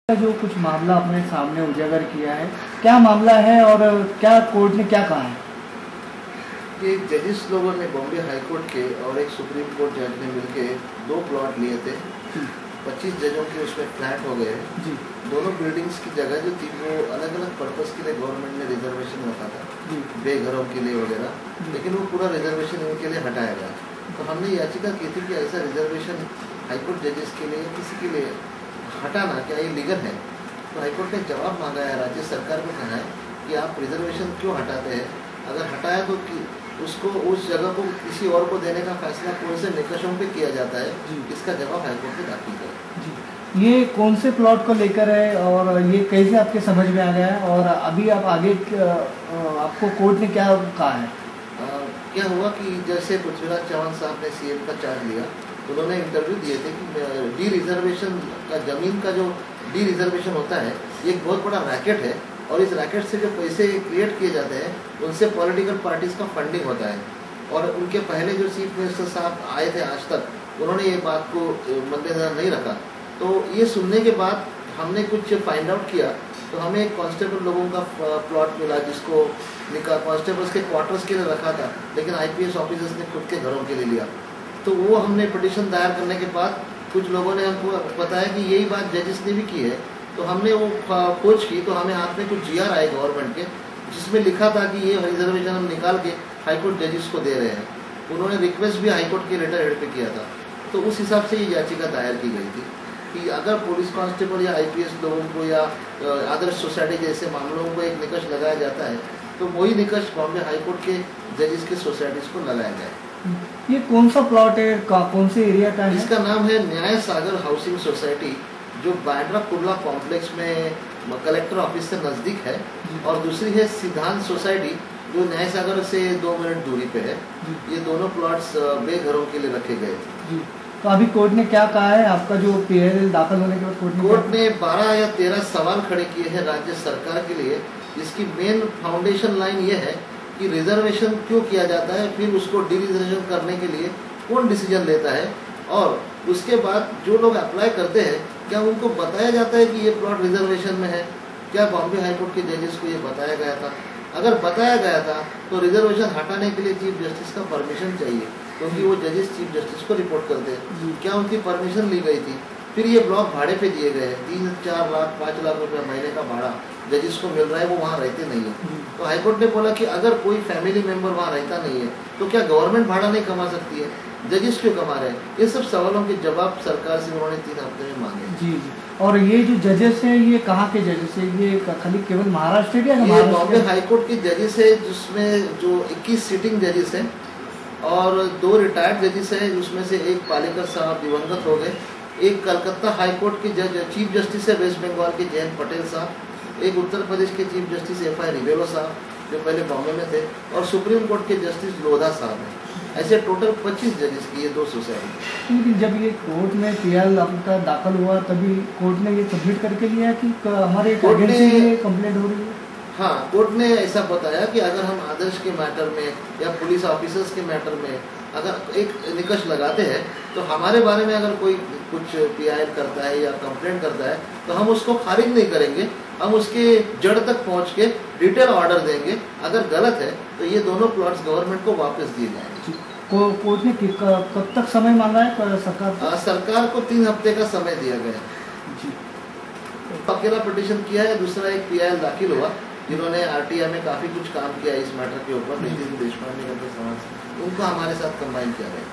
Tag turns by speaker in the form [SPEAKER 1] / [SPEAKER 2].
[SPEAKER 1] जो कुछ मामला अपने सामने उजागर किया है, क्या मामला है और क्या कोर्ट ने क्या कहा है?
[SPEAKER 2] ये जजेस लोगों ने बॉम्बे हाई कोर्ट के और एक सुप्रीम कोर्ट जज ने मिलके 2 प्लॉट लिए थे। 25 जजों के उसमें फ्लैट हो गए जी। दोनों बिल्डिंग्स की जगह जो थी वो अलग अलग पर्पस के लिए गवर्नमेंट ने रिजर्वेशन रखा था, बेघरों के लिए वगैरह, लेकिन वो पूरा रिजर्वेशन इनके लिए हटाया गया। तो हमने याचिका की थी कि ऐसा रिजर्वेशन हाईकोर्ट जजेस के लिए किसी के लिए हटाना क्या ये लीगल है? तो हाईकोर्ट ने जवाब मांगा है, राज्य सरकार को कहा है कि आप रिजर्वेशन क्यों हटाते हैं, अगर हटाया तो उसको उस जगह को किसी और को देने का फैसला कौन से निकषों पे किया जाता है, इसका जवाब हाईकोर्ट ने दाखिल किया।
[SPEAKER 1] ये कौन से प्लॉट को लेकर है और ये कैसे आपके समझ में आ गया है और अभी आप आगे आपको कोर्ट ने क्या कहा है?
[SPEAKER 2] क्या हुआ कि जैसे पृथ्वीराज चौहान साहब ने सीएम का चार्ज लिया, उन्होंने इंटरव्यू दिए थे कि डी रिजर्वेशन का, जमीन का जो डी रिजर्वेशन होता है ये एक बहुत बड़ा रैकेट है और इस रैकेट से जो पैसे क्रिएट किए जाते हैं उनसे पॉलिटिकल पार्टीज का फंडिंग होता है। और उनके पहले जो चीफ मिनिस्टर साहब आए थे आज तक, उन्होंने ये बात को मद्देनजर नहीं रखा। तो ये सुनने के बाद हमने कुछ फाइंड आउट किया, तो हमें एक कांस्टेबल लोगों का प्लॉट मिला जिसको कांस्टेबल्स के क्वार्टर्स के लिए रखा था, लेकिन आईपीएस ऑफिसर्स ने खुद के घरों के लिए लिया। तो वो हमने पिटीशन दायर करने के बाद कुछ लोगों ने हमको बताया कि यही बात जजेस ने भी की है। तो हमने वो खोज की, तो हमें हाथ में कुछ जीआर आए गवर्नमेंट के, जिसमें लिखा था कि ये रिजर्वेशन हम निकाल के हाईकोर्ट जजेस को दे रहे हैं। उन्होंने रिक्वेस्ट भी हाईकोर्ट के लेटर हेड पे किया था। तो उस हिसाब से ये याचिका दायर की गई थी कि अगर पुलिस कांस्टेबल या आईपीएस लोगों को या आदर्श सोसाइटी जैसे मामलों को एक निकष लगाया जाता है, तो वही निकष बॉम्बे हाईकोर्ट के जजेस की सोसाइटीज को लगाया जाए।
[SPEAKER 1] ये कौन सा प्लॉट है, कौन से एरिया का है?
[SPEAKER 2] इसका नाम है न्याय सागर हाउसिंग सोसाइटी, जो बांद्रा कुर्ला कॉम्प्लेक्स में कलेक्टर ऑफिस से नजदीक है, और दूसरी है सिद्धांत सोसाइटी जो न्याय सागर से 2 मिनट दूरी पे है। ये दोनों प्लॉट्स बेघरों के लिए रखे गए थे।
[SPEAKER 1] तो अभी कोर्ट ने क्या कहा है? आपका जो पीएल दाखिल होने के बाद
[SPEAKER 2] कोर्ट ने 12 या 13 सवाल खड़े किए हैं राज्य सरकार के लिए, जिसकी मेन फाउंडेशन लाइन ये है कि रिजर्वेशन क्यों किया जाता है, फिर उसको डी रिजर्वेशन करने के लिए कौन डिसीजन लेता है, और उसके बाद जो लोग अप्लाई करते हैं क्या उनको बताया जाता है कि ये प्लॉट रिजर्वेशन में है? क्या बॉम्बे हाईकोर्ट के जजेस को ये बताया गया था? अगर बताया गया था तो रिजर्वेशन हटाने के लिए चीफ जस्टिस का परमिशन चाहिए, क्योंकि वो जजेस चीफ जस्टिस को रिपोर्ट करते हैं। क्या उनकी परमिशन ली गई थी? फिर ये ब्लॉक भाड़े पे दिए गए हैं, 3-4 लाख 5 लाख रुपए महीने का भाड़ा जजेस को मिल रहा है, वो वहाँ रहते नहीं है। तो हाईकोर्ट ने बोला कि अगर कोई फैमिली मेंबर वहाँ रहता नहीं है तो क्या गवर्नमेंट भाड़ा नहीं कमा सकती है, जजेस क्यों कमा रहे हैं? ये सब सवालों के जवाब सरकार से उन्होंने 3 हफ्ते में मांगे।
[SPEAKER 1] जी। और ये जो जजेस हैं ये कहाँ के जजेस हैं? ये खाली केवल महाराष्ट्र के?
[SPEAKER 2] ये बॉम्बे हाईकोर्ट के जजेस है, जिसमें जो 21 सिटिंग जजेस हैं और 2 रिटायर्ड जजेस हैं, उसमें से एक पालेकर साहब दिवंगत हो गए, एक कलकत्ता हाईकोर्ट के जज चीफ जस्टिस है वेस्ट बंगाल के जयंत पटेल साहब, एक उत्तर प्रदेश के चीफ जस्टिस एफ.आई. रिवेलो साहब जो पहले बॉम्बे में थे, और सुप्रीम कोर्ट के जस्टिस लोधा साहब हैं। ऐसे टोटल 25 जजेस की ये 2 सोसाइटी।
[SPEAKER 1] लेकिन जब ये कोर्ट में पीएल आपका दाखिल हुआ तभी कोर्ट ने ये सबमिट करके लिया कि हमारे
[SPEAKER 2] कोर्ट ने
[SPEAKER 1] कंप्लेंट हो रही है?
[SPEAKER 2] हाँ, कोर्ट ने ऐसा बताया कि अगर हम आदर्श के मैटर में या पुलिस ऑफिसर्स के मैटर में अगर एक निकष लगाते हैं तो हमारे बारे में अगर कोई कुछ पीआईएल करता है या कंप्लेंट करता है तो हम उसको खारिज नहीं करेंगे, हम उसके जड़ तक पहुंच के डिटेल ऑर्डर देंगे। अगर गलत है तो ये दोनों प्लॉट्स गवर्नमेंट को वापस दिए जाएंगे।
[SPEAKER 1] कोर्ट ने कब तक समय मांगा है सरकार?
[SPEAKER 2] सरकार को 3 हफ्ते का समय दिया गया है। अकेला पिटीशन किया है, दूसरा एक पीआईएल दाखिल हुआ जिन्होंने आरटीआई में काफी कुछ काम किया इस मैटर के ऊपर, नितिन देशपांडे के समाज, उनको हमारे साथ कंबाइन किया गया।